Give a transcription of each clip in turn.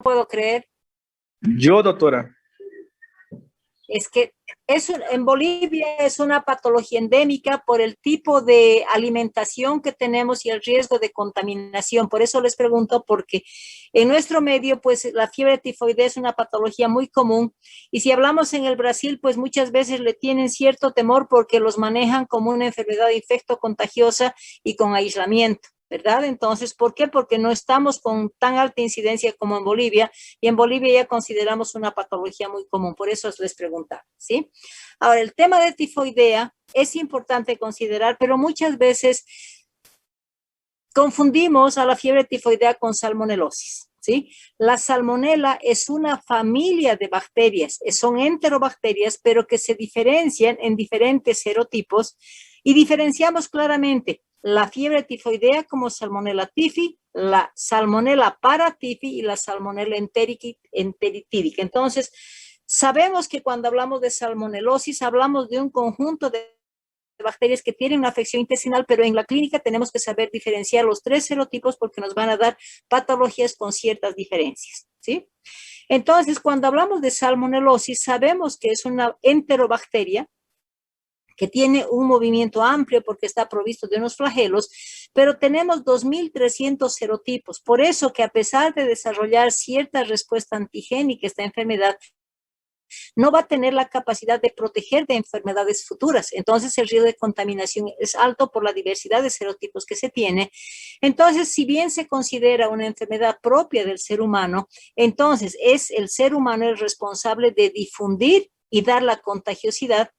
puedo creer. Yo, doctora. Es que en Bolivia es una patología endémica por el tipo de alimentación que tenemos y el riesgo de contaminación. Por eso les pregunto, porque en nuestro medio, pues la fiebre tifoidea es una patología muy común. Y si hablamos en el Brasil, pues muchas veces le tienen cierto temor porque los manejan como una enfermedad infectocontagiosa y con aislamiento, ¿verdad? Entonces, ¿por qué? Porque no estamos con tan alta incidencia como en Bolivia, y en Bolivia ya consideramos una patología muy común, por eso les preguntaba, ¿sí? Ahora, el tema de tifoidea es importante considerar, pero muchas veces confundimos a la fiebre tifoidea con salmonelosis, ¿sí? La salmonela es una familia de bacterias, son enterobacterias, pero que se diferencian en diferentes serotipos, y diferenciamos claramente la fiebre tifoidea como salmonella tifi, la salmonella paratifi y la salmonella enteritídica. Entonces, sabemos que cuando hablamos de salmonelosis, hablamos de un conjunto de bacterias que tienen una afección intestinal, pero en la clínica tenemos que saber diferenciar los tres serotipos porque nos van a dar patologías con ciertas diferencias, ¿sí? Entonces, cuando hablamos de salmonelosis, sabemos que es una enterobacteria que tiene un movimiento amplio porque está provisto de unos flagelos, pero tenemos 2.300 serotipos. Por eso que a pesar de desarrollar cierta respuesta antigénica a esta enfermedad, no va a tener la capacidad de proteger de enfermedades futuras. Entonces, el riesgo de contaminación es alto por la diversidad de serotipos que se tiene. Entonces, si bien se considera una enfermedad propia del ser humano, entonces es el ser humano el responsable de difundir y dar la contagiosidad.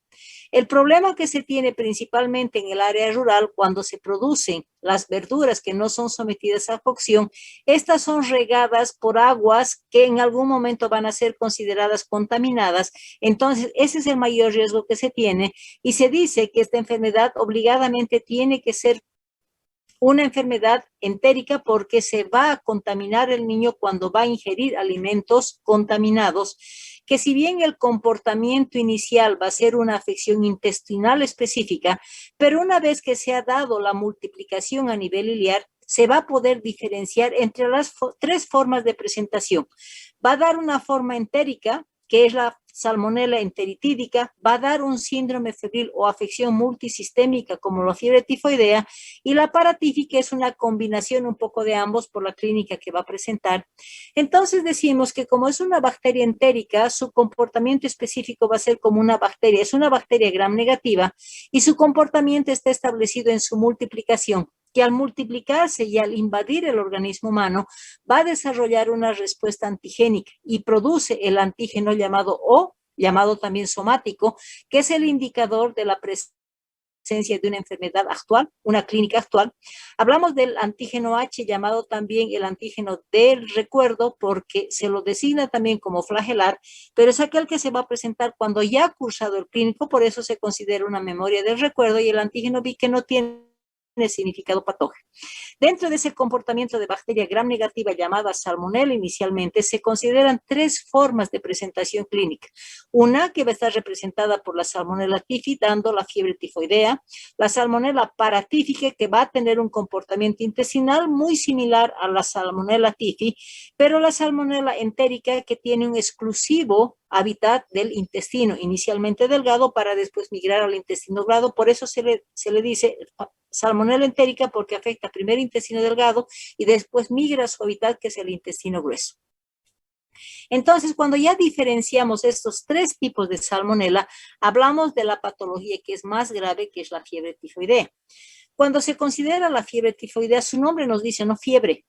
El problema que se tiene principalmente en el área rural cuando se producen las verduras que no son sometidas a cocción, estas son regadas por aguas que en algún momento van a ser consideradas contaminadas. Entonces, ese es el mayor riesgo que se tiene, y se dice que esta enfermedad obligadamente tiene que ser una enfermedad entérica porque se va a contaminar el niño cuando va a ingerir alimentos contaminados, que si bien el comportamiento inicial va a ser una afección intestinal específica, pero una vez que se ha dado la multiplicación a nivel ileal, se va a poder diferenciar entre las tres formas de presentación. Va a dar una forma entérica, que es la salmonella enteritídica, va a dar un síndrome febril o afección multisistémica como la fiebre tifoidea, y la paratífica es una combinación un poco de ambos por la clínica que va a presentar. Entonces decimos que como es una bacteria entérica, su comportamiento específico va a ser como una bacteria, es una bacteria gram negativa, y su comportamiento está establecido en su multiplicación, que al multiplicarse y al invadir el organismo humano va a desarrollar una respuesta antigénica y produce el antígeno llamado O, llamado también somático, que es el indicador de la presencia de una enfermedad actual, una clínica actual. Hablamos del antígeno H, llamado también el antígeno del recuerdo, porque se lo designa también como flagelar, pero es aquel que se va a presentar cuando ya ha cursado el clínico, por eso se considera una memoria del recuerdo, y el antígeno B, que no tiene significado patógeno. Dentro de ese comportamiento de bacteria gram negativa llamada salmonella inicialmente, se consideran tres formas de presentación clínica. Una que va a estar representada por la salmonella tifi, dando la fiebre tifoidea, la salmonella paratífica, que va a tener un comportamiento intestinal muy similar a la salmonella tifi, pero la salmonella entérica, que tiene un exclusivo hábitat del intestino, inicialmente delgado para después migrar al intestino delgado. Por eso se le dice salmonella entérica, porque afecta primero el intestino delgado y después migra a su hábitat, que es el intestino grueso. Entonces, cuando ya diferenciamos estos tres tipos de salmonella, hablamos de la patología que es más grave, que es la fiebre tifoidea. Cuando se considera la fiebre tifoidea, su nombre nos dice, no, fiebre.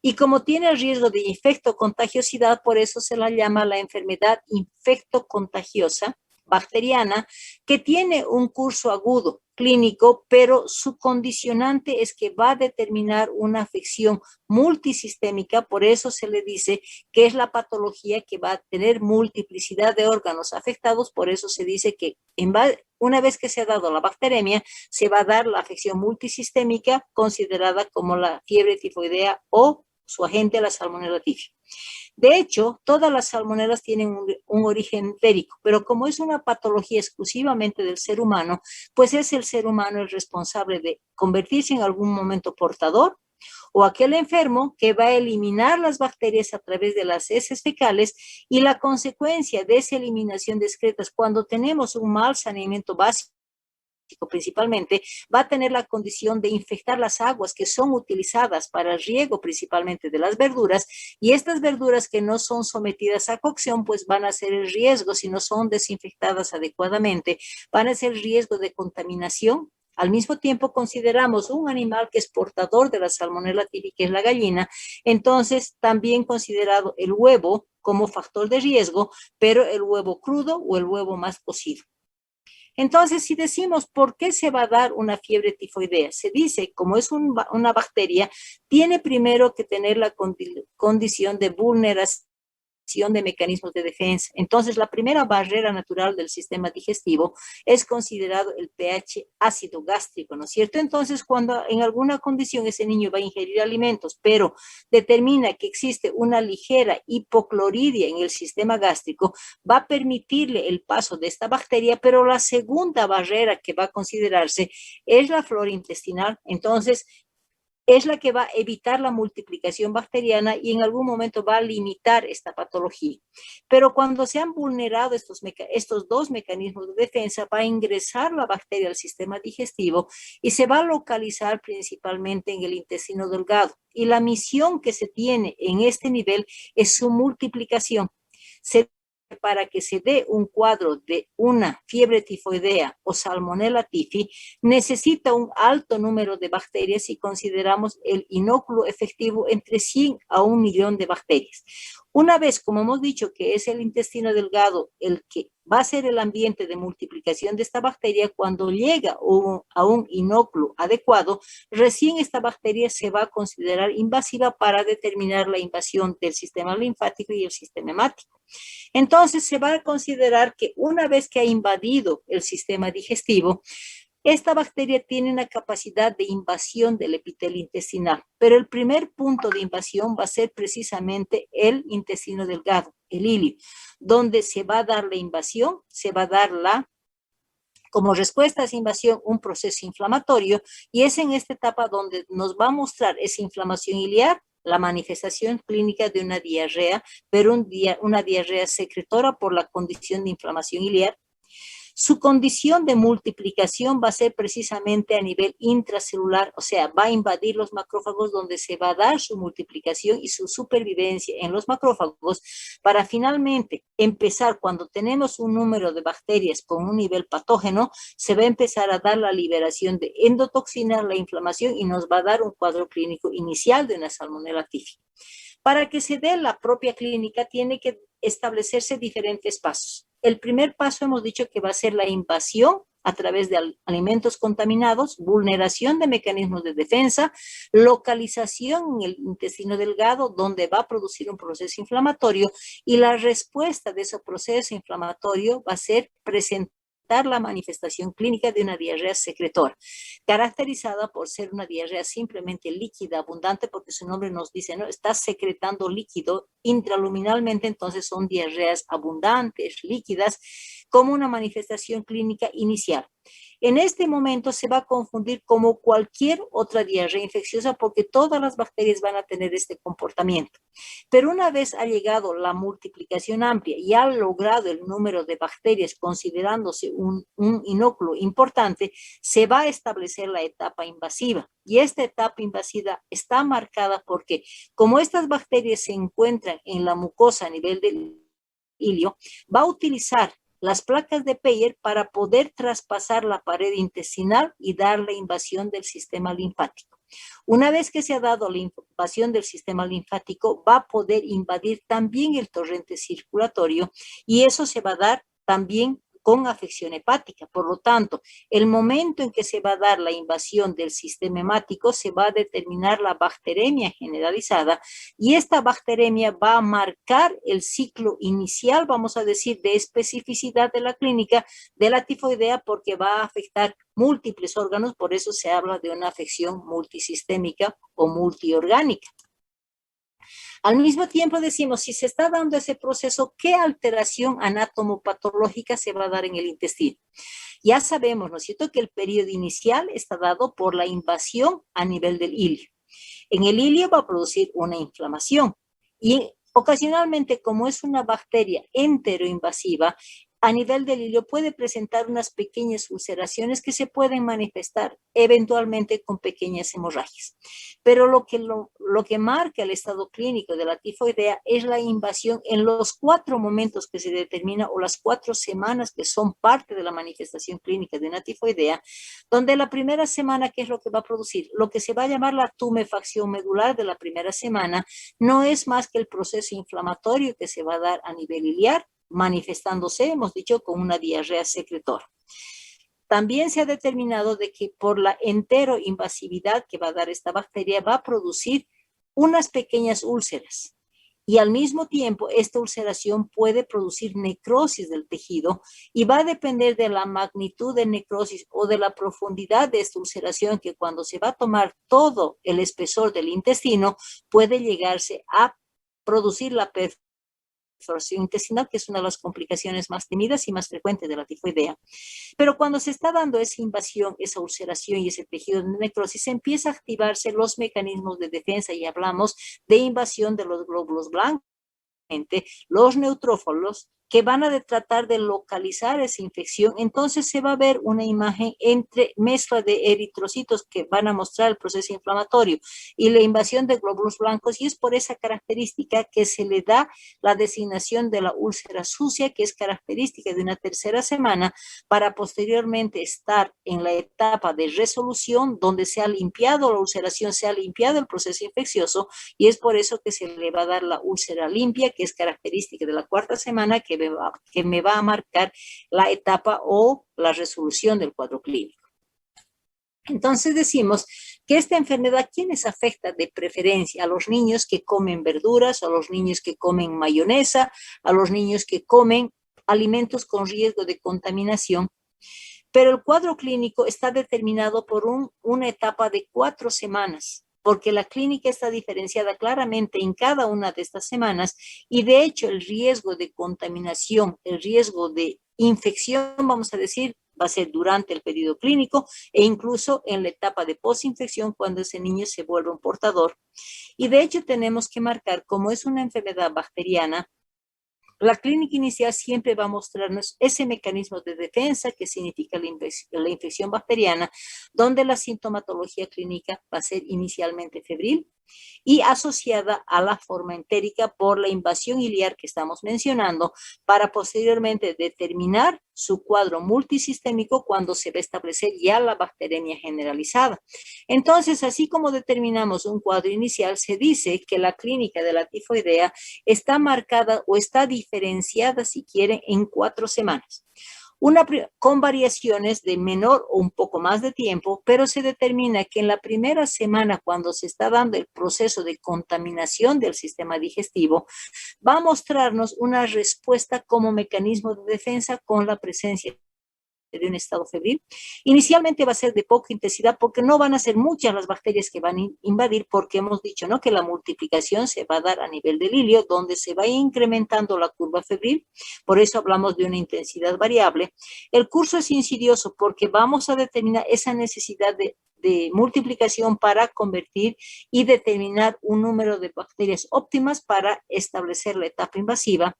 Y como tiene el riesgo de infectocontagiosidad, por eso se la llama la enfermedad infectocontagiosa bacteriana, que tiene un curso agudo clínico, pero su condicionante es que va a determinar una afección multisistémica. Por eso se le dice que es la patología que va a tener multiplicidad de órganos afectados. Por eso se dice que una vez que se ha dado la bacteremia, se va a dar la afección multisistémica, considerada como la fiebre tifoidea o su agente, la salmonella tifi. De hecho, todas las salmonelas tienen un origen entérico, pero como es una patología exclusivamente del ser humano, pues es el ser humano el responsable de convertirse en algún momento portador o aquel enfermo que va a eliminar las bacterias a través de las heces fecales, y la consecuencia de esa eliminación discreta, cuando tenemos un mal saneamiento básico, principalmente, va a tener la condición de infectar las aguas que son utilizadas para el riego principalmente de las verduras, y estas verduras que no son sometidas a cocción, pues van a ser el riesgo, si no son desinfectadas adecuadamente, van a ser el riesgo de contaminación. Al mismo tiempo, consideramos un animal que es portador de la Salmonella typhi, que es la gallina, entonces también considerado el huevo como factor de riesgo, pero el huevo crudo o el huevo más cocido. Entonces, si decimos por qué se va a dar una fiebre tifoidea, se dice, como es una bacteria, tiene primero que tener la condición de vulneración de mecanismos de defensa. Entonces, la primera barrera natural del sistema digestivo es considerado el pH ácido gástrico, ¿no es cierto? Entonces, cuando en alguna condición ese niño va a ingerir alimentos, pero determina que existe una ligera hipocloridia en el sistema gástrico, va a permitirle el paso de esta bacteria, pero la segunda barrera que va a considerarse es la flora intestinal. Entonces, es la que va a evitar la multiplicación bacteriana y en algún momento va a limitar esta patología. Pero cuando se han vulnerado estos dos mecanismos de defensa, va a ingresar la bacteria al sistema digestivo y se va a localizar principalmente en el intestino delgado. Y la misión que se tiene en este nivel es su multiplicación. Para que se dé un cuadro de una fiebre tifoidea o Salmonella typhi, necesita un alto número de bacterias si consideramos el inóculo efectivo entre 100 a 1 millón de bacterias. Una vez, como hemos dicho, que es el intestino delgado el que va a ser el ambiente de multiplicación de esta bacteria, cuando llega a un inóculo adecuado, recién esta bacteria se va a considerar invasiva para determinar la invasión del sistema linfático y el sistema hemático. Entonces se va a considerar que una vez que ha invadido el sistema digestivo, esta bacteria tiene una capacidad de invasión del epitelio intestinal, pero el primer punto de invasión va a ser precisamente el intestino delgado, el ilio, donde se va a dar la invasión, se va a dar como respuesta a esa invasión, un proceso inflamatorio, y es en esta etapa donde nos va a mostrar esa inflamación iliar, la manifestación clínica de una diarrea, pero una diarrea secretora por la condición de inflamación iliar. Su condición de multiplicación va a ser precisamente a nivel intracelular, o sea, va a invadir los macrófagos, donde se va a dar su multiplicación y su supervivencia en los macrófagos, para finalmente empezar, cuando tenemos un número de bacterias con un nivel patógeno, se va a empezar a dar la liberación de endotoxinas, la inflamación, y nos va a dar un cuadro clínico inicial de una Salmonella typhi. Para que se dé la propia clínica, tiene que establecerse diferentes pasos. El primer paso hemos dicho que va a ser la invasión a través de alimentos contaminados, vulneración de mecanismos de defensa, localización en el intestino delgado, donde va a producir un proceso inflamatorio, y la respuesta de ese proceso inflamatorio va a ser presentar la manifestación clínica de una diarrea secretora, caracterizada por ser una diarrea simplemente líquida, abundante, porque su nombre nos dice, ¿no? Está secretando líquido intraluminalmente, entonces son diarreas abundantes, líquidas, como una manifestación clínica inicial. En este momento se va a confundir como cualquier otra diarrea infecciosa, porque todas las bacterias van a tener este comportamiento. Pero una vez ha llegado la multiplicación amplia y ha logrado el número de bacterias considerándose un inóculo importante, se va a establecer la etapa invasiva. Y esta etapa invasiva está marcada porque, como estas bacterias se encuentran en la mucosa a nivel del ilio, va a utilizar las placas de Peyer para poder traspasar la pared intestinal y dar la invasión del sistema linfático. Una vez que se ha dado la invasión del sistema linfático, va a poder invadir también el torrente circulatorio, y eso se va a dar también con afección hepática. Por lo tanto, el momento en que se va a dar la invasión del sistema hemático, se va a determinar la bacteremia generalizada, y esta bacteremia va a marcar el ciclo inicial, vamos a decir, de especificidad de la clínica de la tifoidea, porque va a afectar múltiples órganos. Por eso se habla de una afección multisistémica o multiorgánica. Al mismo tiempo decimos, si se está dando ese proceso, ¿qué alteración anatomopatológica se va a dar en el intestino? Ya sabemos, ¿no es cierto?, que el periodo inicial está dado por la invasión a nivel del ilio. En el ilio va a producir una inflamación y ocasionalmente, como es una bacteria enteroinvasiva, a nivel del ilio puede presentar unas pequeñas ulceraciones que se pueden manifestar eventualmente con pequeñas hemorragias. Pero lo que marca el estado clínico de la tifoidea es la invasión en los 4 momentos que se determina o las 4 semanas que son parte de la manifestación clínica de una tifoidea, donde la primera semana, ¿qué es lo que va a producir? Lo que se va a llamar la tumefacción medular de la primera semana no es más que el proceso inflamatorio que se va a dar a nivel iliar, manifestándose, hemos dicho, con una diarrea secretora. También se ha determinado de que por la enteroinvasividad que va a dar esta bacteria va a producir unas pequeñas úlceras. Y al mismo tiempo, esta ulceración puede producir necrosis del tejido y va a depender de la magnitud de necrosis o de la profundidad de esta ulceración, que cuando se va a tomar todo el espesor del intestino, puede llegarse a producir la perforación intestinal, que es una de las complicaciones más temidas y más frecuentes de la tifoidea. Pero cuando se está dando esa invasión, esa ulceración y ese tejido de necrosis, empieza a activarse los mecanismos de defensa y hablamos de invasión de los glóbulos blancos, los neutrófilos, que van a tratar de localizar esa infección. Entonces se va a ver una imagen entre mezcla de eritrocitos que van a mostrar el proceso inflamatorio y la invasión de glóbulos blancos, y es por esa característica que se le da la designación de la úlcera sucia, que es característica de una tercera semana, para posteriormente estar en la etapa de resolución, donde se ha limpiado la ulceración, se ha limpiado el proceso infeccioso, y es por eso que se le va a dar la úlcera limpia, que es característica de la cuarta semana, que me va a marcar la etapa o la resolución del cuadro clínico. Entonces decimos que esta enfermedad, ¿quiénes afecta de preferencia? A los niños que comen verduras, a los niños que comen mayonesa, a los niños que comen alimentos con riesgo de contaminación. Pero el cuadro clínico está determinado por una etapa de 4 semanas, porque la clínica está diferenciada claramente en cada una de estas semanas, y de hecho el riesgo de contaminación, el riesgo de infección, vamos a decir, va a ser durante el periodo clínico e incluso en la etapa de posinfección, cuando ese niño se vuelve un portador. Y de hecho tenemos que marcar, como es una enfermedad bacteriana, la clínica inicial siempre va a mostrarnos ese mecanismo de defensa que significa la infección bacteriana, donde la sintomatología clínica va a ser inicialmente febril y asociada a la forma entérica por la invasión iliar que estamos mencionando, para posteriormente determinar su cuadro multisistémico cuando se va a establecer ya la bacteremia generalizada. Entonces, así como determinamos un cuadro inicial, se dice que la clínica de la tifoidea está marcada o está diferenciada, si quieren, en 4 semanas. Con variaciones de menor o un poco más de tiempo, pero se determina que en la primera semana, cuando se está dando el proceso de contaminación del sistema digestivo, va a mostrarnos una respuesta como mecanismo de defensa con la presencia de un estado febril. Inicialmente va a ser de poca intensidad, porque no van a ser muchas las bacterias que van a invadir, porque hemos dicho, ¿no?, que la multiplicación se va a dar a nivel del ilio, donde se va incrementando la curva febril. Por eso hablamos de una intensidad variable. El curso es insidioso porque vamos a determinar esa necesidad de multiplicación para convertir y determinar un número de bacterias óptimas para establecer la etapa invasiva.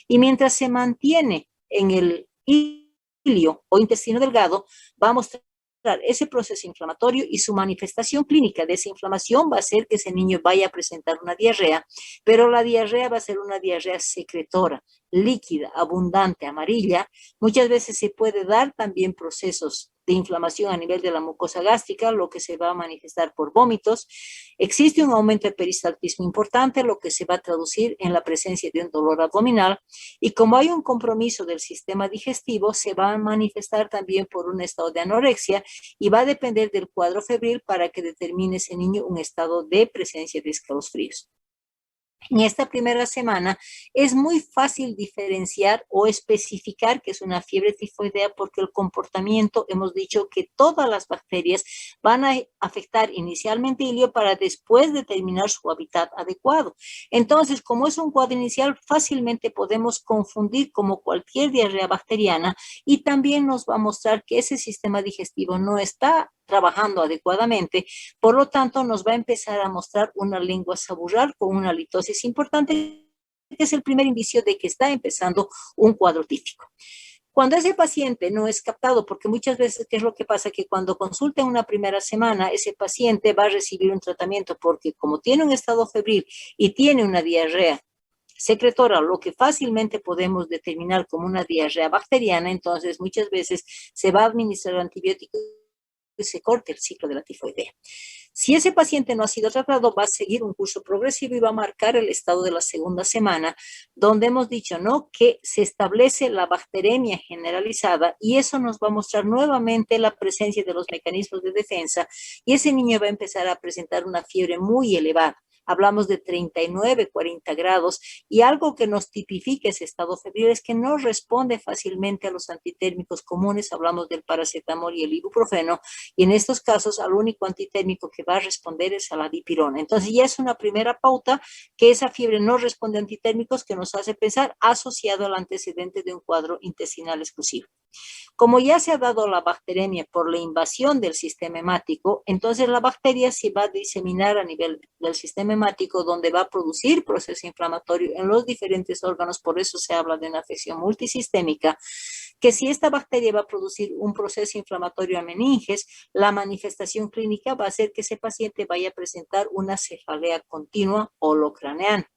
Y mientras se mantiene en el ilio o intestino delgado, va a mostrar ese proceso inflamatorio, y su manifestación clínica de esa inflamación va a ser que ese niño vaya a presentar una diarrea, pero la diarrea va a ser una diarrea secretora, líquida, abundante, amarilla. Muchas veces se puede dar también procesos de inflamación a nivel de la mucosa gástrica, lo que se va a manifestar por vómitos. Existe un aumento de peristaltismo importante, lo que se va a traducir en la presencia de un dolor abdominal, y como hay un compromiso del sistema digestivo, se va a manifestar también por un estado de anorexia, y va a depender del cuadro febril para que determine ese niño un estado de presencia de escalofríos. En esta primera semana es muy fácil diferenciar o especificar que es una fiebre tifoidea, porque el comportamiento, hemos dicho que todas las bacterias van a afectar inicialmente ilio para después determinar su hábitat adecuado. Entonces, como es un cuadro inicial, fácilmente podemos confundir como cualquier diarrea bacteriana, y también nos va a mostrar que ese sistema digestivo no está trabajando adecuadamente, por lo tanto nos va a empezar a mostrar una lengua saburral con una halitosis importante, que es el primer indicio de que está empezando un cuadro típico. Cuando ese paciente no es captado, porque muchas veces, ¿qué es lo que pasa? Que cuando consulta en una primera semana, ese paciente va a recibir un tratamiento porque como tiene un estado febril y tiene una diarrea secretora, lo que fácilmente podemos determinar como una diarrea bacteriana, entonces muchas veces se va a administrar antibiótico y se corta el ciclo de la tifoidea. Si ese paciente no ha sido tratado, va a seguir un curso progresivo y va a marcar el estado de la segunda semana, donde hemos dicho, ¿no?, que se establece la bacteremia generalizada y eso nos va a mostrar nuevamente la presencia de los mecanismos de defensa y ese niño va a empezar a presentar una fiebre muy elevada. Hablamos de 39, 40 grados y algo que nos tipifica ese estado febril es que no responde fácilmente a los antitérmicos comunes, hablamos del paracetamol y el ibuprofeno, y en estos casos al único antitérmico que va a responder es a la dipirona. Entonces ya es una primera pauta que esa fiebre no responde a antitérmicos que nos hace pensar asociado al antecedente de un cuadro intestinal exclusivo. Como ya se ha dado la bacteremia por la invasión del sistema hemático, entonces la bacteria se va a diseminar a nivel del sistema hemático, donde va a producir proceso inflamatorio en los diferentes órganos, por eso se habla de una afección multisistémica, que si esta bacteria va a producir un proceso inflamatorio a meninges, la manifestación clínica va a ser que ese paciente vaya a presentar una cefalea continua holocraneana.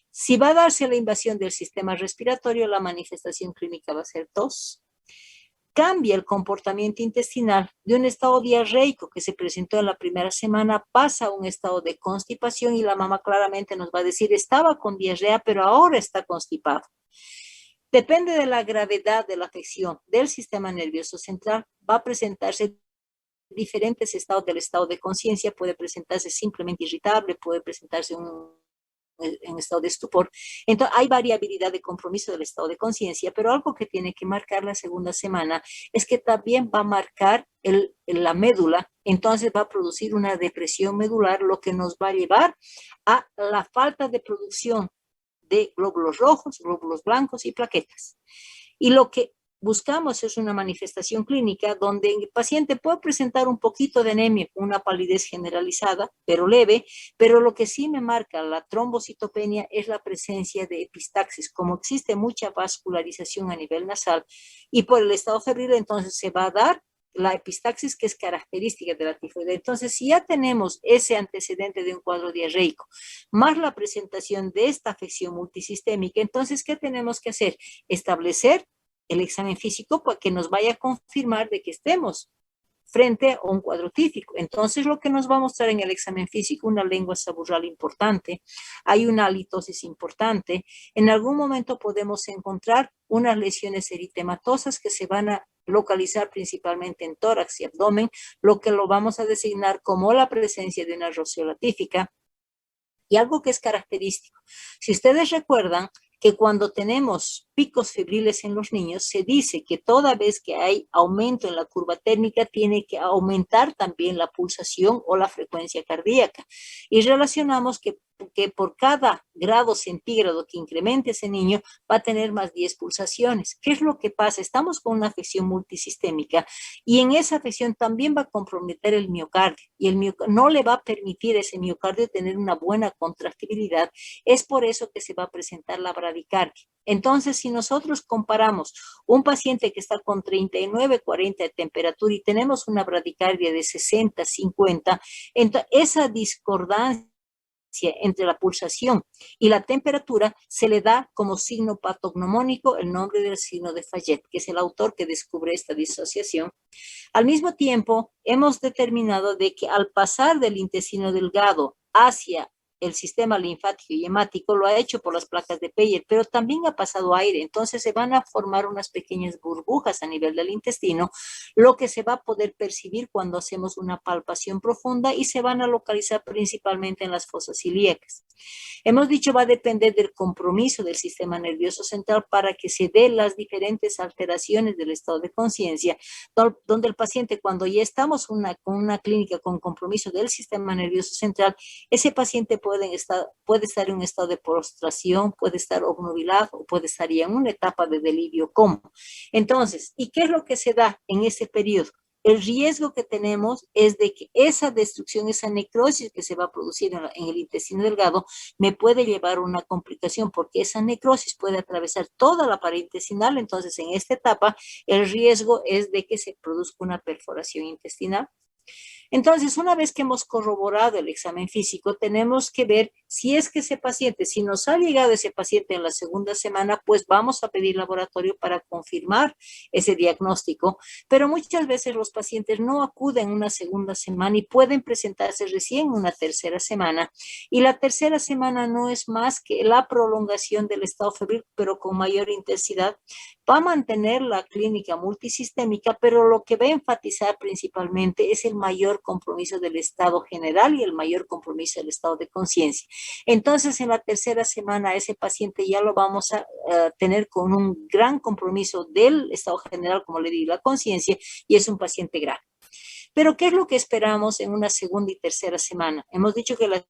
Si va a darse la invasión del sistema respiratorio, la manifestación clínica va a ser tos. Cambia el comportamiento intestinal de un estado diarreico que se presentó en la primera semana, pasa a un estado de constipación y la mamá claramente nos va a decir, estaba con diarrea, pero ahora está constipado. Depende de la gravedad de la afección del sistema nervioso central, va a presentarse diferentes estados del estado de conciencia, puede presentarse simplemente irritable, puede presentarse en estado de estupor. Entonces, hay variabilidad de compromiso del estado de conciencia, pero algo que tiene que marcar la segunda semana es que también va a marcar la médula, entonces va a producir una depresión medular, lo que nos va a llevar a la falta de producción de glóbulos rojos, glóbulos blancos y plaquetas. Y lo que buscamos es una manifestación clínica donde el paciente puede presentar un poquito de anemia, una palidez generalizada, pero leve, pero lo que sí me marca la trombocitopenia es la presencia de epistaxis. Como existe mucha vascularización a nivel nasal y por el estado febril, entonces se va a dar la epistaxis que es característica de la tifoidea. Entonces, si ya tenemos ese antecedente de un cuadro diarreico, más la presentación de esta afección multisistémica, entonces, ¿qué tenemos que hacer? Establecer el examen físico para que nos vaya a confirmar de que estemos frente a un cuadro típico. Entonces, lo que nos va a mostrar en el examen físico, una lengua saburral importante, hay una halitosis importante, en algún momento podemos encontrar unas lesiones eritematosas que se van a localizar principalmente en tórax y abdomen, lo que lo vamos a designar como la presencia de una rociola típica. Y algo que es característico, si ustedes recuerdan que cuando tenemos picos febriles en los niños, se dice que toda vez que hay aumento en la curva térmica, tiene que aumentar también la pulsación o la frecuencia cardíaca. Y relacionamos que por cada grado centígrado que incremente ese niño, va a tener más 10 pulsaciones. ¿Qué es lo que pasa? Estamos con una afección multisistémica y en esa afección también va a comprometer el miocardio y el miocardio no le va a permitir a ese miocardio tener una buena contractibilidad. Es por eso que se va a presentar la bradicardia. Entonces, si nosotros comparamos un paciente que está con 39, 40 de temperatura y tenemos una bradicardia de 60, 50, entonces esa discordancia entre la pulsación y la temperatura se le da como signo patognomónico el nombre del signo de Fayet, que es el autor que descubre esta disociación. Al mismo tiempo, hemos determinado de que al pasar del intestino delgado hacia el sistema linfático y hemático, lo ha hecho por las placas de Peyer, pero también ha pasado aire, entonces se van a formar unas pequeñas burbujas a nivel del intestino, lo que se va a poder percibir cuando hacemos una palpación profunda y se van a localizar principalmente en las fosas ilíacas. Hemos dicho va a depender del compromiso del sistema nervioso central para que se den las diferentes alteraciones del estado de conciencia, donde el paciente, cuando ya estamos con una clínica con compromiso del sistema nervioso central, ese paciente puede estar en un estado de prostración, puede estar obnubilado o puede estar ya en una etapa de delirio coma. Entonces, ¿y qué es lo que se da en ese periodo? el riesgo que tenemos es de que esa destrucción, esa necrosis que se va a producir en el intestino delgado, me puede llevar a una complicación, porque esa necrosis puede atravesar toda la pared intestinal. Entonces, en esta etapa, el riesgo es de que se produzca una perforación intestinal. Entonces, una vez que hemos corroborado el examen físico, tenemos que ver si es que ese paciente, si nos ha llegado ese paciente en la segunda semana, pues vamos a pedir laboratorio para confirmar ese diagnóstico. Pero muchas veces los pacientes no acuden una segunda semana y pueden presentarse recién una tercera semana. Y la tercera semana no es más que la prolongación del estado febril, pero con mayor intensidad. Va a mantener la clínica multisistémica, pero lo que va a enfatizar principalmente es el mayor compromiso del estado general y el mayor compromiso del estado de conciencia. Entonces, en la tercera semana, ese paciente ya lo vamos a tener con un gran compromiso del estado general, como le digo, la conciencia, y es un paciente grave. Pero, ¿qué es lo que esperamos en una segunda y tercera semana? Hemos dicho que la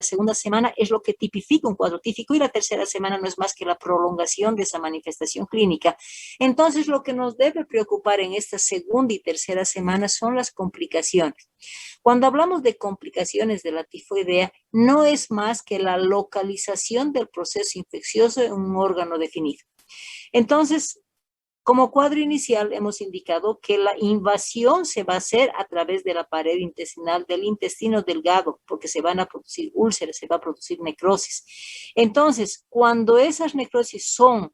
segunda semana es lo que tipifica un cuadro típico y la tercera semana no es más que la prolongación de esa manifestación clínica. Entonces, lo que nos debe preocupar en esta segunda y tercera semana son las complicaciones. Cuando hablamos de complicaciones de la tifoidea, no es más que la localización del proceso infeccioso en un órgano definido. Entonces, como cuadro inicial hemos indicado que la invasión se va a hacer a través de la pared intestinal del intestino delgado, porque se van a producir úlceras, se va a producir necrosis. Entonces, cuando esas necrosis son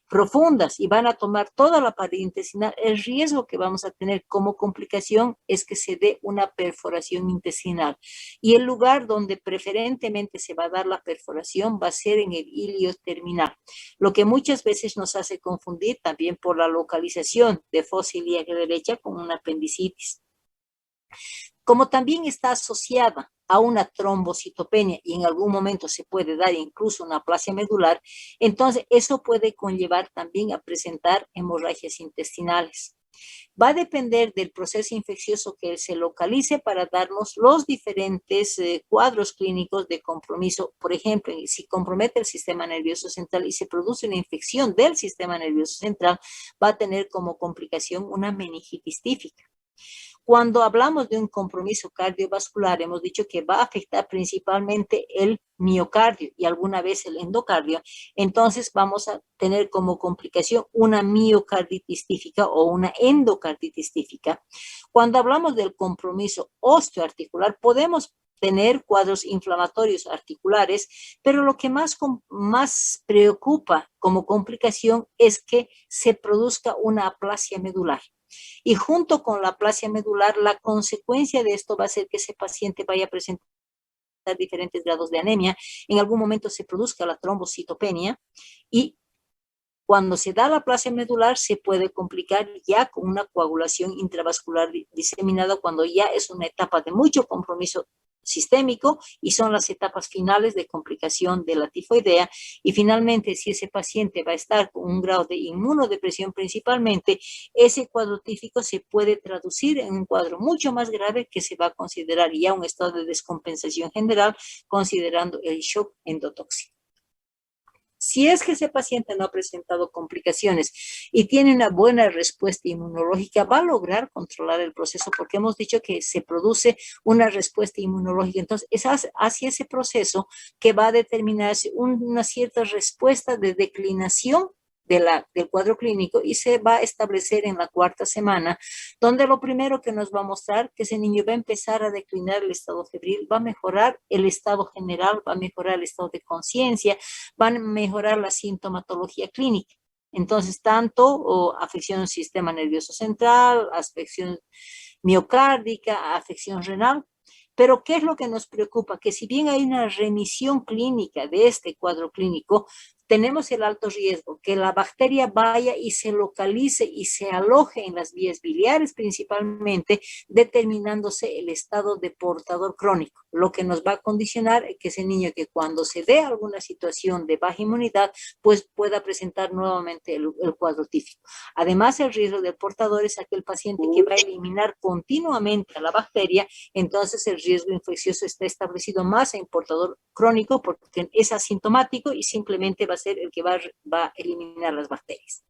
profundas y van a tomar toda la pared intestinal, el riesgo que vamos a tener como complicación es que se dé una perforación intestinal. Y el lugar donde preferentemente se va a dar la perforación va a ser en el ilio terminal, lo que muchas veces nos hace confundir también por la localización de fosa ilíaca derecha con una apendicitis. Como también está asociada a una trombocitopenia y en algún momento se puede dar incluso una aplasia medular, entonces eso puede conllevar también a presentar hemorragias intestinales. Va a depender del proceso infeccioso que se localice para darnos los diferentes cuadros clínicos de compromiso. Por ejemplo, si compromete el sistema nervioso central y se produce una infección del sistema nervioso central, va a tener como complicación una meningitis tífica. Cuando hablamos de un compromiso cardiovascular, hemos dicho que va a afectar principalmente el miocardio y alguna vez el endocardio. Entonces vamos a tener como complicación una miocarditis tífica o una endocarditis tífica. Cuando hablamos del compromiso osteoarticular, podemos tener cuadros inflamatorios articulares, pero lo que más preocupa como complicación es que se produzca una aplasia medular. Y junto con la aplasia medular, la consecuencia de esto va a ser que ese paciente vaya a presentar diferentes grados de anemia. En algún momento se produzca la trombocitopenia y cuando se da la aplasia medular se puede complicar ya con una coagulación intravascular diseminada cuando ya es una etapa de mucho compromiso sistémico y son las etapas finales de complicación de la tifoidea. Y finalmente, si ese paciente va a estar con un grado de inmunodepresión principalmente, ese cuadro típico se puede traducir en un cuadro mucho más grave que se va a considerar ya un estado de descompensación general, considerando el shock endotóxico. Si es que ese paciente no ha presentado complicaciones y tiene una buena respuesta inmunológica, va a lograr controlar el proceso porque hemos dicho que se produce una respuesta inmunológica. Entonces, es hacia ese proceso que va a determinarse una cierta respuesta de declinación del cuadro clínico y se va a establecer en la cuarta semana, donde lo primero que nos va a mostrar que ese niño va a empezar a declinar el estado febril, va a mejorar el estado general, va a mejorar el estado de conciencia, van a mejorar la sintomatología clínica. Entonces, tanto afección del sistema nervioso central, afección miocárdica, afección renal. Pero, ¿qué es lo que nos preocupa? Que si bien hay una remisión clínica de este cuadro clínico, tenemos el alto riesgo que la bacteria vaya y se localice y se aloje en las vías biliares principalmente, determinándose el estado de portador crónico, lo que nos va a condicionar que ese niño que cuando se dé alguna situación de baja inmunidad, pues pueda presentar nuevamente el cuadro típico. Además, el riesgo del portador es aquel paciente que va a eliminar continuamente a la bacteria, entonces el riesgo infeccioso está establecido más en portador crónico porque es asintomático y simplemente va a ser el que va a eliminar las bacterias.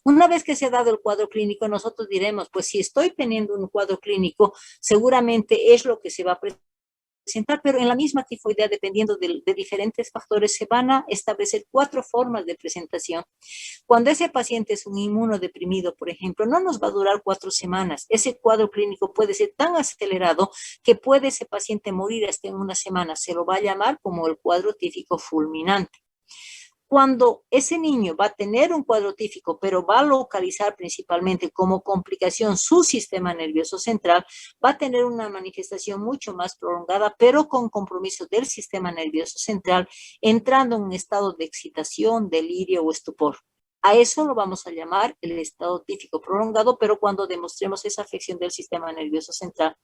Una vez que se ha dado el cuadro clínico, nosotros diremos, pues si estoy teniendo un cuadro clínico, seguramente es lo que se va a presentar, pero en la misma tifoidea, dependiendo de diferentes factores, se van a establecer 4 formas de presentación. Cuando ese paciente es un inmunodeprimido, por ejemplo, no nos va a durar 4 semanas. Ese cuadro clínico puede ser tan acelerado que puede ese paciente morir hasta en 1 semana. Se lo va a llamar como el cuadro tífico fulminante. Cuando ese niño va a tener un cuadro tífico, pero va a localizar principalmente como complicación su sistema nervioso central, va a tener una manifestación mucho más prolongada, pero con compromiso del sistema nervioso central, entrando en un estado de excitación, delirio o estupor. A eso lo vamos a llamar el estado tífico prolongado, pero cuando demostremos esa afección del sistema nervioso central.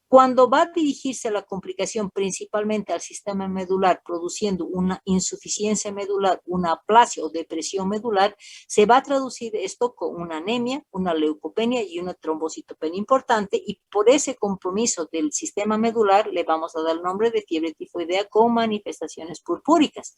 Cuando va a dirigirse la complicación principalmente al sistema medular, produciendo una insuficiencia medular, una aplasia o depresión medular, se va a traducir esto con una anemia, una leucopenia y una trombocitopenia importante, y por ese compromiso del sistema medular le vamos a dar el nombre de fiebre tifoidea con manifestaciones purpúricas.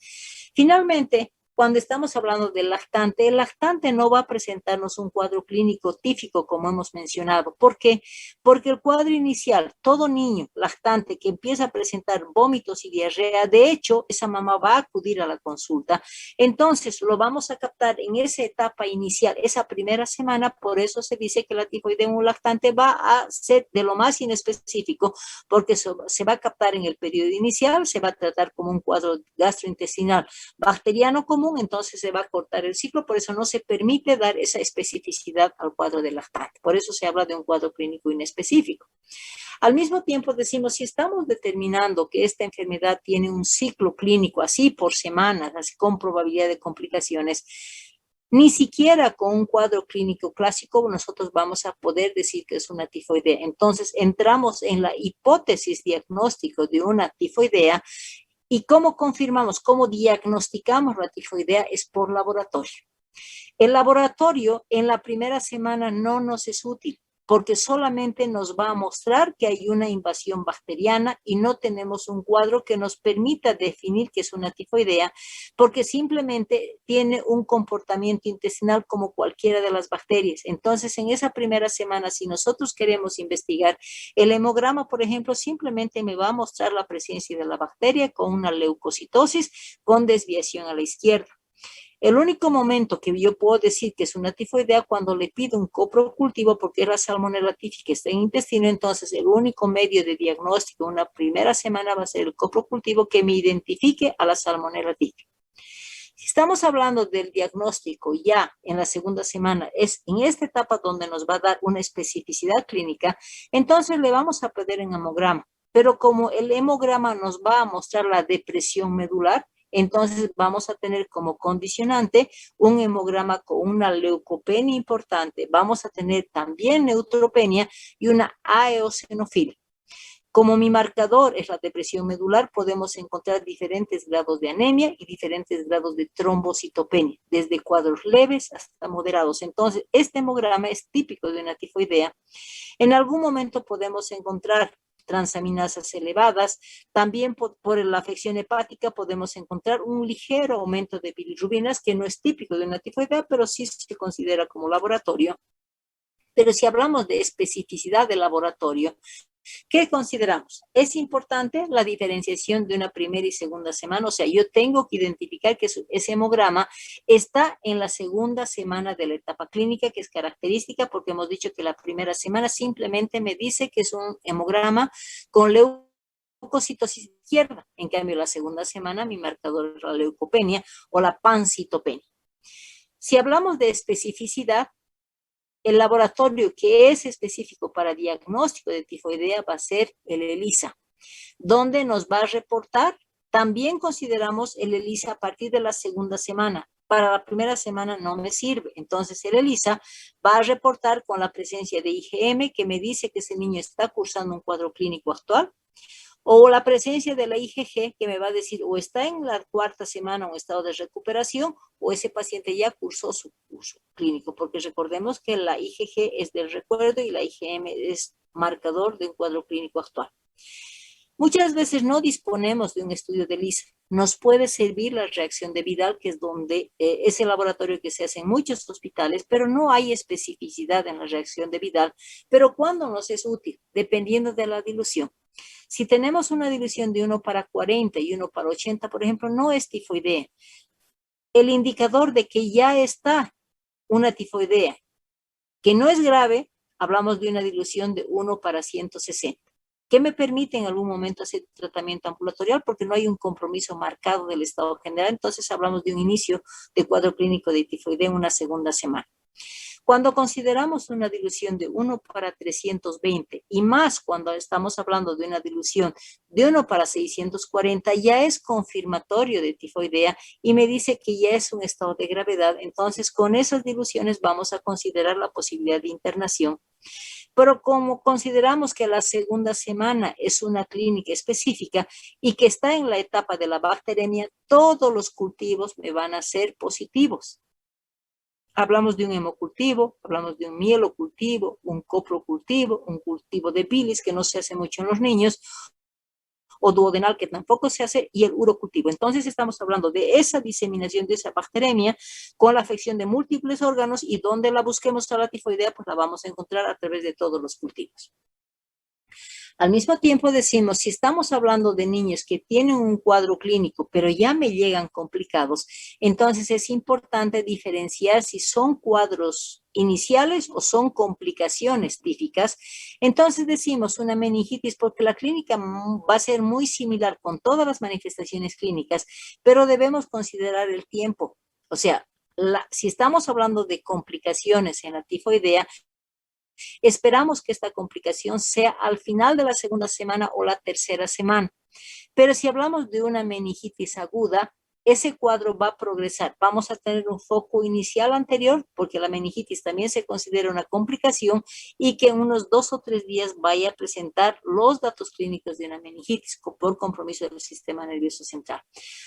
Finalmente, cuando estamos hablando del lactante, el lactante no va a presentarnos un cuadro clínico típico como hemos mencionado. ¿Por qué? Porque el cuadro inicial, todo niño lactante que empieza a presentar vómitos y diarrea, de hecho, esa mamá va a acudir a la consulta. Entonces, lo vamos a captar en esa etapa inicial, esa primera semana. Por eso se dice que la tifoidea en un lactante va a ser de lo más inespecífico, porque se va a captar en el periodo inicial, se va a tratar como un cuadro gastrointestinal bacteriano común, entonces se va a cortar el ciclo. Por eso no se permite dar esa especificidad al cuadro de lactante. Por eso se habla de un cuadro clínico inespecífico. Al mismo tiempo decimos, si estamos determinando que esta enfermedad tiene un ciclo clínico así por semanas, así con probabilidad de complicaciones, ni siquiera con un cuadro clínico clásico nosotros vamos a poder decir que es una tifoidea. Entonces entramos en la hipótesis diagnóstico de una tifoidea. ¿Y cómo confirmamos, cómo diagnosticamos la tifoidea? Es por laboratorio. El laboratorio en la primera semana no nos es útil, porque solamente nos va a mostrar que hay una invasión bacteriana y no tenemos un cuadro que nos permita definir que es una tifoidea, porque simplemente tiene un comportamiento intestinal como cualquiera de las bacterias. Entonces, en esa primera semana, si nosotros queremos investigar, el hemograma, por ejemplo, simplemente me va a mostrar la presencia de la bacteria con una leucocitosis con desviación a la izquierda. El único momento que yo puedo decir que es una tifoidea cuando le pido un coprocultivo, porque es la Salmonella typhi que está en el intestino. Entonces el único medio de diagnóstico en una primera semana va a ser el coprocultivo que me identifique a la Salmonella typhi. Si estamos hablando del diagnóstico ya en la segunda semana, es en esta etapa donde nos va a dar una especificidad clínica, entonces le vamos a pedir un hemograma. Pero como el hemograma nos va a mostrar la depresión medular, entonces vamos a tener como condicionante un hemograma con una leucopenia importante. Vamos a tener también neutropenia y una eosinofilia. Como mi marcador es la depresión medular, podemos encontrar diferentes grados de anemia y diferentes grados de trombocitopenia, desde cuadros leves hasta moderados. Entonces, este hemograma es típico de una tifoidea. En algún momento podemos encontrar transaminasas elevadas. También por la afección hepática podemos encontrar un ligero aumento de bilirrubinas, que no es típico de una tifoidea, pero sí se considera como laboratorio. Pero si hablamos de especificidad de laboratorio, ¿qué consideramos? Es importante la diferenciación de una primera y segunda semana. O sea, yo tengo que identificar que ese hemograma está en la segunda semana de la etapa clínica, que es característica porque hemos dicho que la primera semana simplemente me dice que es un hemograma con leucocitosis izquierda. En cambio, la segunda semana mi marcador es la leucopenia o la pancitopenia. Si hablamos de especificidad, el laboratorio que es específico para diagnóstico de tifoidea va a ser el ELISA, donde nos va a reportar. También consideramos el ELISA a partir de la segunda semana. Para la primera semana no me sirve. Entonces el ELISA va a reportar con la presencia de IgM, que me dice que ese niño está cursando un cuadro clínico actual, o la presencia de la IgG, que me va a decir o está en la cuarta semana o en estado de recuperación, o ese paciente ya cursó su curso clínico, porque recordemos que la IgG es del recuerdo y la IgM es marcador de un cuadro clínico actual. Muchas veces no disponemos de un estudio de ELISA. nos puede servir la reacción de Vidal, que es donde es el laboratorio que se hace en muchos hospitales, pero no hay especificidad en la reacción de Vidal. Pero ¿cuándo nos es útil? Dependiendo de la dilución. Si tenemos una dilución de 1:40 y 1:80, por ejemplo, no es tifoidea. El indicador de que ya está una tifoidea, que no es grave, hablamos de una dilución de 1:160, que me permite en algún momento hacer tratamiento ambulatorial porque no hay un compromiso marcado del estado general. Entonces hablamos de un inicio de cuadro clínico de tifoidea en una segunda semana. Cuando consideramos una dilución de 1:320 y más cuando estamos hablando de una dilución de 1:640, ya es confirmatorio de tifoidea y me dice que ya es un estado de gravedad. Entonces, con esas diluciones vamos a considerar la posibilidad de internación. Pero como consideramos que la segunda semana es una clínica específica y que está en la etapa de la bacteremia, todos los cultivos me van a ser positivos. Hablamos de un hemocultivo, hablamos de un mielocultivo, un coprocultivo, un cultivo de bilis que no se hace mucho en los niños, o duodenal que tampoco se hace, y el urocultivo. Entonces estamos hablando de esa diseminación de esa bacteremia con la afección de múltiples órganos, y donde la busquemos a la tifoidea, pues la vamos a encontrar a través de todos los cultivos. Al mismo tiempo decimos, si estamos hablando de niños que tienen un cuadro clínico, pero ya me llegan complicados, entonces es importante diferenciar si son cuadros iniciales o son complicaciones típicas. Entonces decimos una meningitis porque la clínica va a ser muy similar con todas las manifestaciones clínicas, pero debemos considerar el tiempo. O sea, si estamos hablando de complicaciones en la tifoidea, esperamos que esta complicación sea al final de la segunda semana o la tercera semana. Pero si hablamos de una meningitis aguda, ese cuadro va a progresar. Vamos a tener un foco inicial anterior, porque la meningitis también se considera una complicación, y que en unos 2 o 3 días vaya a presentar los datos clínicos de una meningitis por compromiso del sistema nervioso central.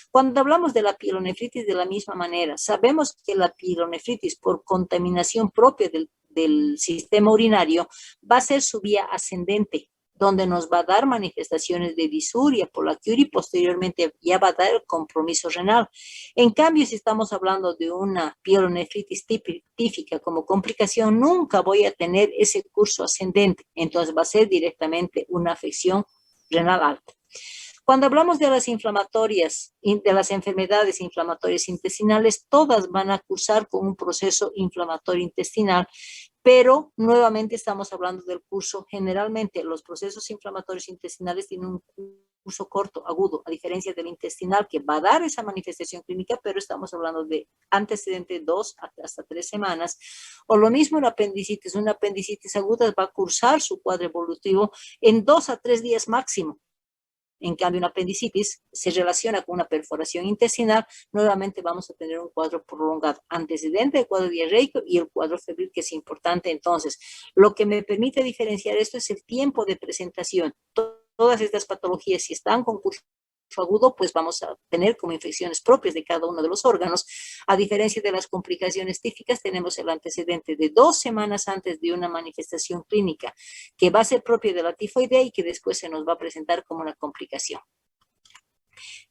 Cuando hablamos de la pielonefritis, de la misma manera, sabemos que la pielonefritis por contaminación propia del sistema urinario va a ser su vía ascendente, donde nos va a dar manifestaciones de disuria por la Curie, y posteriormente ya va a dar el compromiso renal. En cambio, si estamos hablando de una pielonefritis típica como complicación, nunca voy a tener ese curso ascendente, entonces va a ser directamente una afección renal alta. Cuando hablamos de las inflamatorias, de las enfermedades inflamatorias intestinales, todas van a cursar con un proceso inflamatorio intestinal, pero nuevamente estamos hablando del curso. Generalmente los procesos inflamatorios intestinales tienen un curso corto, agudo, a diferencia del intestinal, que va a dar esa manifestación clínica, pero estamos hablando de antecedente 2 hasta 3 semanas. O lo mismo en la apendicitis. Una apendicitis aguda va a cursar su cuadro evolutivo en 2 a 3 días máximo. En cambio, una apendicitis se relaciona con una perforación intestinal, nuevamente vamos a tener un cuadro prolongado, antecedente del cuadro diarreico y el cuadro febril, que es importante. Entonces, lo que me permite diferenciar esto es el tiempo de presentación. Todas estas patologías, si están con curso agudo, pues vamos a tener como infecciones propias de cada uno de los órganos. A diferencia de las complicaciones típicas, tenemos el antecedente de 2 semanas antes de una manifestación clínica que va a ser propia de la tifoidea y que después se nos va a presentar como una complicación.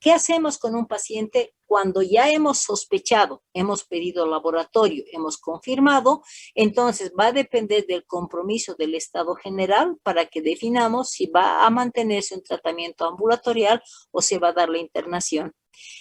¿Qué hacemos con un paciente cuando ya hemos sospechado, hemos pedido laboratorio, hemos confirmado? Entonces va a depender del compromiso del estado general para que definamos si va a mantenerse un tratamiento ambulatorial o se va a dar la internación.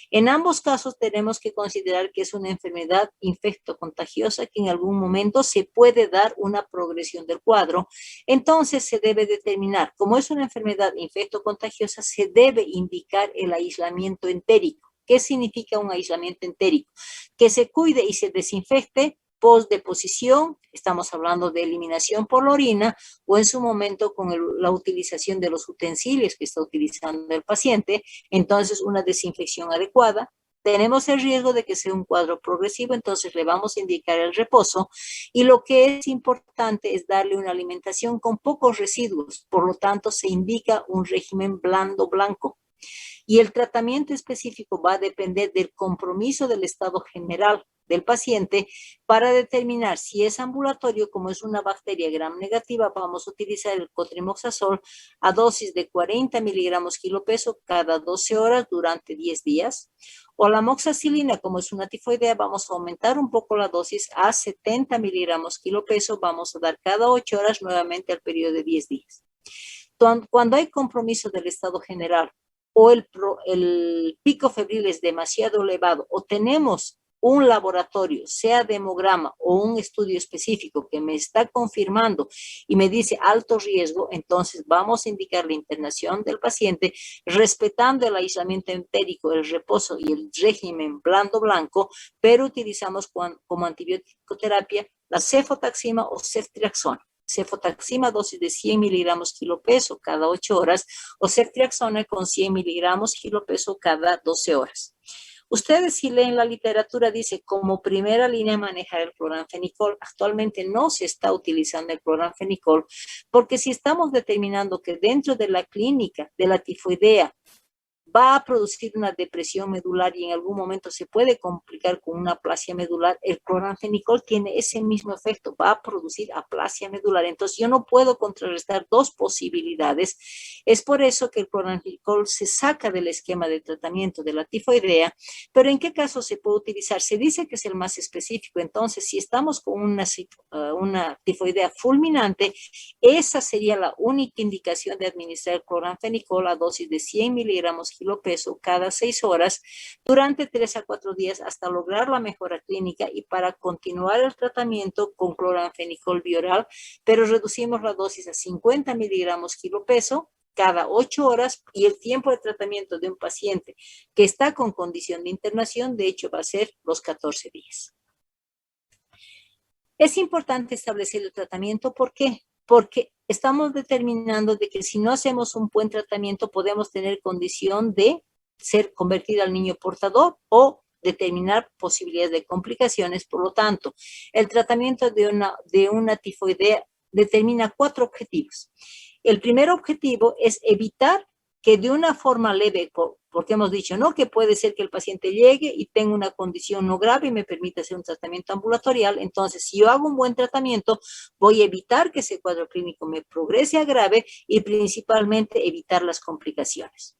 En ambos casos tenemos que considerar que es una enfermedad infectocontagiosa que en algún momento se puede dar una progresión del cuadro. Entonces se debe determinar, como es una enfermedad infectocontagiosa, se debe indicar el aislamiento entérico. ¿Qué significa un aislamiento entérico? Que se cuide y se desinfecte postdeposición, estamos hablando de eliminación por la orina, o en su momento con la utilización de los utensilios que está utilizando el paciente. Entonces una desinfección adecuada. Tenemos el riesgo de que sea un cuadro progresivo, entonces le vamos a indicar el reposo, y lo que es importante es darle una alimentación con pocos residuos, por lo tanto se indica un régimen blando blanco. Y el tratamiento específico va a depender del compromiso del estado general del paciente para determinar si es ambulatorio, como es una bacteria gram negativa, vamos a utilizar el cotrimoxazol a dosis de 40 miligramos kilo peso cada 12 horas durante 10 días. O la moxacilina, como es una tifoidea, vamos a aumentar un poco la dosis a 70 miligramos kilo peso, vamos a dar cada 8 horas nuevamente al periodo de 10 días. Cuando hay compromiso del estado general o el pico febril es demasiado elevado o tenemos un laboratorio, sea de hemograma o un estudio específico que me está confirmando y me dice alto riesgo, entonces vamos a indicar la internación del paciente respetando el aislamiento entérico, el reposo y el régimen blando blanco, pero utilizamos como antibiótico terapia la cefotaxima o ceftriaxona. Cefotaxima dosis de 100 miligramos kilo peso cada 8 horas o ceftriaxona con 100 miligramos kilo peso cada 12 horas. Ustedes si leen la literatura dice como primera línea manejar el cloranfenicol. Actualmente no se está utilizando el cloranfenicol porque si estamos determinando que dentro de la clínica de la tifoidea va a producir una depresión medular y en algún momento se puede complicar con una aplasia medular, el cloranfenicol tiene ese mismo efecto, va a producir aplasia medular. Entonces yo no puedo contrarrestar dos posibilidades. Es por eso que el cloranfenicol se saca del esquema de tratamiento de la tifoidea, pero ¿en qué caso se puede utilizar? Se dice que es el más específico. Entonces, si estamos con una tifoidea fulminante, esa sería la única indicación de administrar el cloranfenicol a dosis de 100 miligramos kilo peso cada 6 horas durante 3 a 4 días hasta lograr la mejora clínica y para continuar el tratamiento con cloranfenicol bioral, pero reducimos la dosis a 50 miligramos kilo peso cada 8 horas y el tiempo de tratamiento de un paciente que está con condición de internación, de hecho, va a ser los 14 días. Es importante establecer el tratamiento, ¿por qué? Porque estamos determinando de que si no hacemos un buen tratamiento podemos tener condición de ser convertido al niño portador o determinar posibilidades de complicaciones. Por lo tanto, el tratamiento de una tifoidea determina 4 objetivos. El primer objetivo es evitar que de una forma leve, porque hemos dicho, ¿no? Que puede ser que el paciente llegue y tenga una condición no grave y me permita hacer un tratamiento ambulatorial. Entonces, si yo hago un buen tratamiento, voy a evitar que ese cuadro clínico me progrese a grave y principalmente evitar las complicaciones.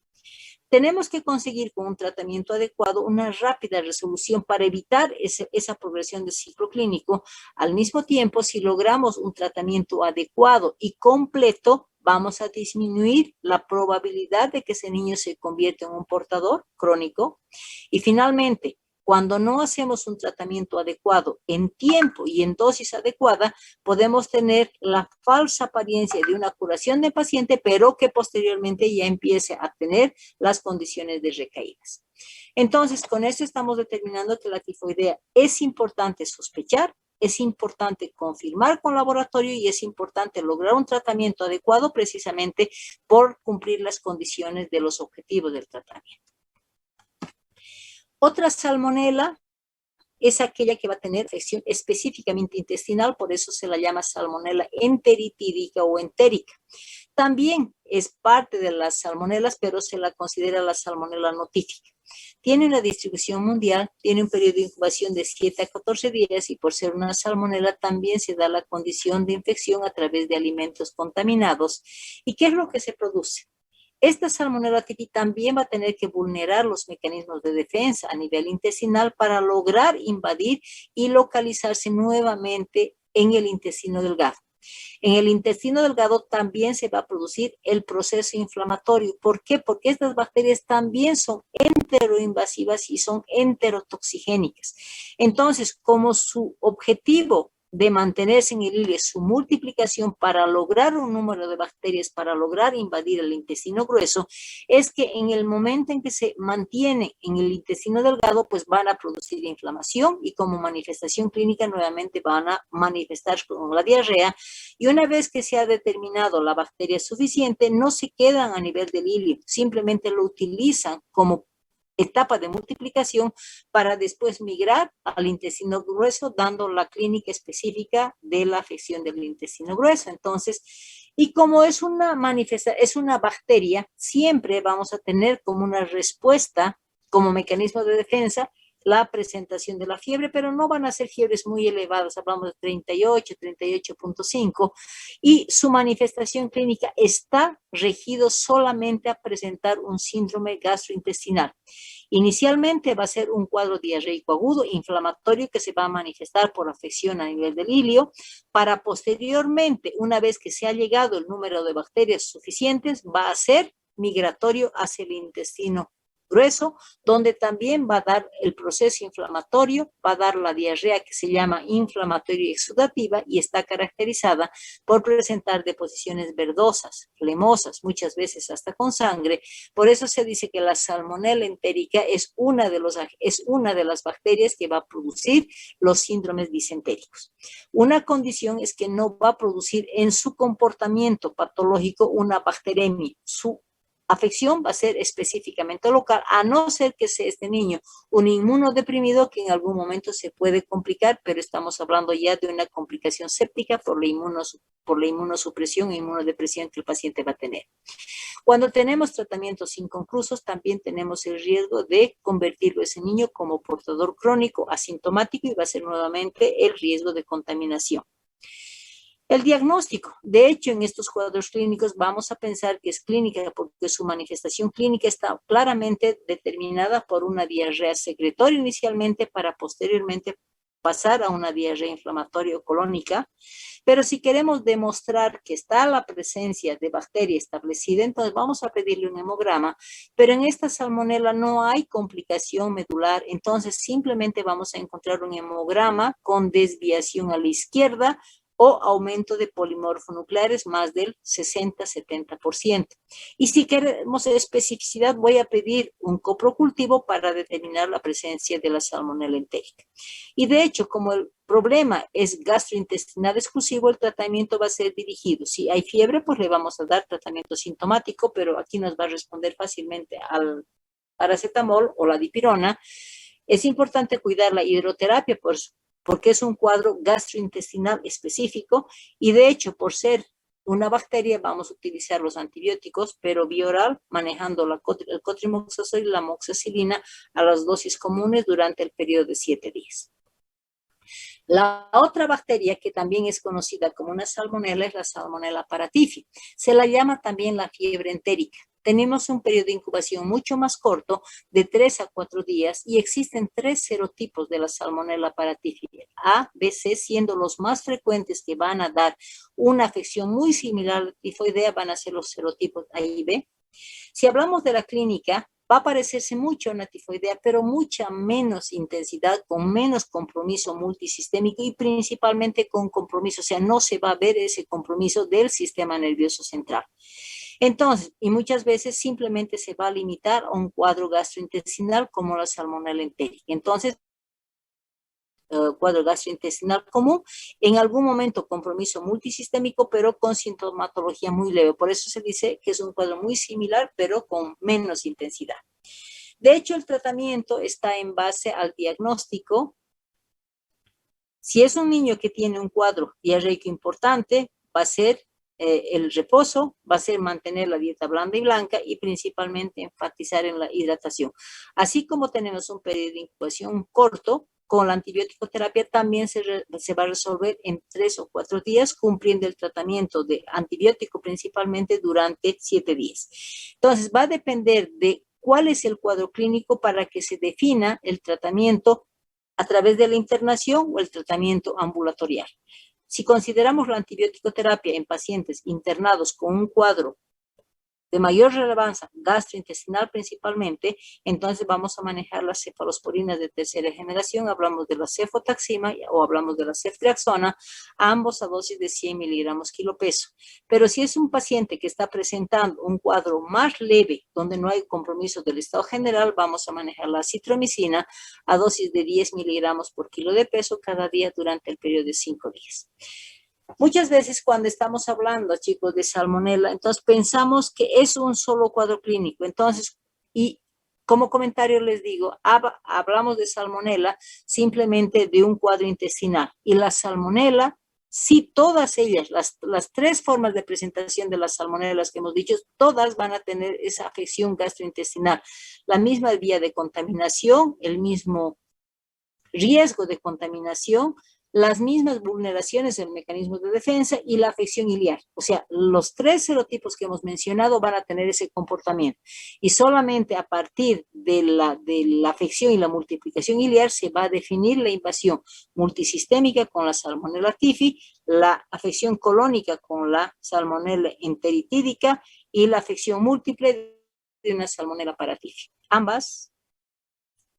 Tenemos que conseguir con un tratamiento adecuado una rápida resolución para evitar esa progresión del ciclo clínico. Al mismo tiempo, si logramos un tratamiento adecuado y completo, vamos a disminuir la probabilidad de que ese niño se convierta en un portador crónico. Y finalmente, cuando no hacemos un tratamiento adecuado en tiempo y en dosis adecuada, podemos tener la falsa apariencia de una curación del paciente, pero que posteriormente ya empiece a tener las condiciones de recaídas. Entonces, con esto estamos determinando que la tifoidea es importante sospechar, es importante confirmar con laboratorio y es importante lograr un tratamiento adecuado precisamente por cumplir las condiciones de los objetivos del tratamiento. Otra salmonela es aquella que va a tener infección específicamente intestinal, por eso se la llama salmonela enteritídica o entérica. También es parte de las salmonelas, pero se la considera la salmonela notífica. Tiene una distribución mundial, tiene un periodo de incubación de 7 a 14 días y por ser una salmonela también se da la condición de infección a través de alimentos contaminados. ¿Y qué es lo que se produce? Esta salmonela tipi también va a tener que vulnerar los mecanismos de defensa a nivel intestinal para lograr invadir y localizarse nuevamente en el intestino delgado. En el intestino delgado también se va a producir el proceso inflamatorio. ¿Por qué? Porque estas bacterias también son enteroinvasivas y son enterotoxigénicas. Entonces, como su objetivo de mantenerse en el hilo es su multiplicación para lograr un número de bacterias, para lograr invadir el intestino grueso, es que en el momento en que se mantiene en el intestino delgado, pues van a producir inflamación y como manifestación clínica nuevamente van a manifestar con la diarrea. Y una vez que se ha determinado la bacteria suficiente, no se quedan a nivel del hilio, simplemente lo utilizan como etapa de multiplicación para después migrar al intestino grueso, dando la clínica específica de la afección del intestino grueso. Entonces, y como es es una bacteria, siempre vamos a tener como una respuesta, como mecanismo de defensa, la presentación de la fiebre, pero no van a ser fiebres muy elevadas, hablamos de 38, 38.5, y su manifestación clínica está regido solamente a presentar un síndrome gastrointestinal. Inicialmente va a ser un cuadro diarreico agudo, inflamatorio, que se va a manifestar por afección a nivel del ilio, para posteriormente, una vez que se ha llegado el número de bacterias suficientes, va a ser migratorio hacia el intestino grueso, donde también va a dar el proceso inflamatorio, va a dar la diarrea que se llama inflamatoria exudativa y está caracterizada por presentar deposiciones verdosas, flemosas, muchas veces hasta con sangre. Por eso se dice que la salmonella entérica es una de las bacterias que va a producir los síndromes disentéricos. Una condición es que no va a producir en su comportamiento patológico una bacteremia. Su afección va a ser específicamente local, a no ser que sea este niño un inmunodeprimido que en algún momento se puede complicar, pero estamos hablando ya de una complicación séptica por la inmunosupresión e inmunodepresión que el paciente va a tener. Cuando tenemos tratamientos inconclusos, también tenemos el riesgo de convertirlo ese niño como portador crónico asintomático y va a ser nuevamente el riesgo de contaminación. El diagnóstico, de hecho, en estos cuadros clínicos vamos a pensar que es clínica porque su manifestación clínica está claramente determinada por una diarrea secretoria inicialmente para posteriormente pasar a una diarrea inflamatoria o colónica. Pero si queremos demostrar que está la presencia de bacteria establecida, entonces vamos a pedirle un hemograma, pero en esta salmonela no hay complicación medular, entonces simplemente vamos a encontrar un hemograma con desviación a la izquierda o aumento de polimorfonucleares más del 60-70%. Y si queremos especificidad, voy a pedir un coprocultivo para determinar la presencia de la salmonella entérica. Y de hecho, como el problema es gastrointestinal exclusivo, el tratamiento va a ser dirigido. Si hay fiebre, pues le vamos a dar tratamiento sintomático, pero aquí nos va a responder fácilmente al paracetamol o la dipirona. Es importante cuidar la hidroterapia porque es un cuadro gastrointestinal específico y de hecho, por ser una bacteria, vamos a utilizar los antibióticos, pero vía oral, manejando el cotrimoxazol y la amoxicilina a las dosis comunes durante el periodo de 7 días. La otra bacteria que también es conocida como una salmonela es la salmonella paratifi. Se la llama también la fiebre entérica. Tenemos un periodo de incubación mucho más corto, de 3 a 4 días, y existen 3 serotipos de la salmonella paratifi, A, B, C, siendo los más frecuentes que van a dar una afección muy similar a la tifoidea, van a ser los serotipos A y B. Si hablamos de la clínica, va a parecerse mucho a una tifoidea, pero mucha menos intensidad, con menos compromiso multisistémico y principalmente con compromiso, o sea, no se va a ver ese compromiso del sistema nervioso central. Entonces, y muchas veces simplemente se va a limitar a un cuadro gastrointestinal como la salmonella entérica. Entonces, cuadro gastrointestinal común, en algún momento compromiso multisistémico, pero con sintomatología muy leve. Por eso se dice que es un cuadro muy similar, pero con menos intensidad. De hecho, el tratamiento está en base al diagnóstico. Si es un niño que tiene un cuadro diarreico importante, va a ser el reposo, va a ser mantener la dieta blanda y blanca y principalmente enfatizar en la hidratación. Así como tenemos un periodo de incubación corto, con la antibiótico terapia también se va a resolver en 3 o 4 días, cumpliendo el tratamiento de antibiótico principalmente durante 7 días. Entonces, va a depender de cuál es el cuadro clínico para que se defina el tratamiento a través de la internación o el tratamiento ambulatorial. Si consideramos la antibiótico terapia en pacientes internados con un cuadro de mayor relevancia gastrointestinal principalmente, entonces vamos a manejar las cefalosporinas de tercera generación, hablamos de la cefotaxima o hablamos de la ceftriaxona, ambos a dosis de 100 miligramos kilo peso. Pero si es un paciente que está presentando un cuadro más leve, donde no hay compromiso del estado general, vamos a manejar la citromicina a dosis de 10 miligramos por kilo de peso cada día durante el periodo de 5 días. Muchas veces cuando estamos hablando, chicos, de salmonela, entonces pensamos que es un solo cuadro clínico. Entonces, y como comentario les digo, hablamos de salmonela simplemente de un cuadro intestinal. Y la salmonela, sí, todas ellas, las tres formas de presentación de las salmonelas que hemos dicho, todas van a tener esa afección gastrointestinal. La misma vía de contaminación, el mismo riesgo de contaminación, las mismas vulneraciones del mecanismo de defensa y la afección iliar. O sea, los tres serotipos que hemos mencionado van a tener ese comportamiento. Y solamente a partir de la afección y la multiplicación iliar se va a definir la invasión multisistémica con la Salmonella typhi, la afección colónica con la Salmonella enteritídica y la afección múltiple de una Salmonella paratyphi. Ambas,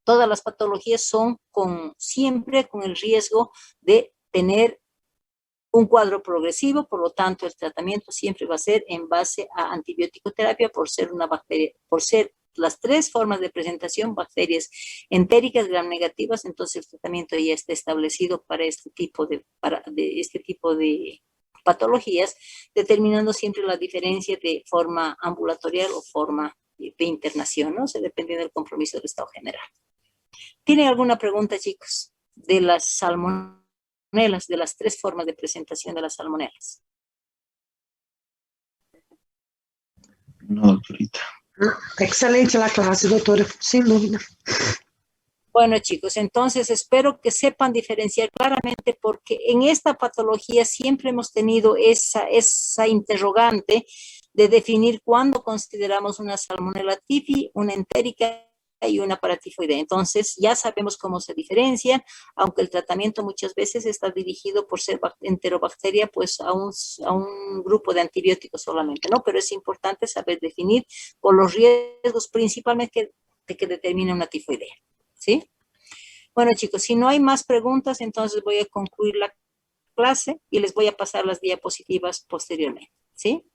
todas las patologías son siempre con el riesgo de tener un cuadro progresivo, por lo tanto el tratamiento siempre va a ser en base a antibiótico terapia por ser una bacteria, por ser las tres formas de presentación, bacterias entéricas gram negativas, entonces el tratamiento ya está establecido para este tipo de patologías, determinando siempre la diferencia de forma ambulatorial o forma de internación, ¿no? Se depende del compromiso del estado general. ¿Tienen alguna pregunta, chicos, de las salmonelas, de las tres formas de presentación de las salmonelas? No, doctorita. Excelente la clase, doctora, sin duda. Bueno, chicos, entonces espero que sepan diferenciar claramente porque en esta patología siempre hemos tenido esa interrogante de definir cuándo consideramos una Salmonella typhi, una entérica y una paratifoidea. Entonces, ya sabemos cómo se diferencian, aunque el tratamiento muchas veces está dirigido por ser enterobacteria, pues a un grupo de antibióticos solamente, ¿no? Pero es importante saber definir por los riesgos principalmente de que determina una tifoidea, ¿sí? Bueno, chicos, si no hay más preguntas, entonces voy a concluir la clase y les voy a pasar las diapositivas posteriormente, ¿sí?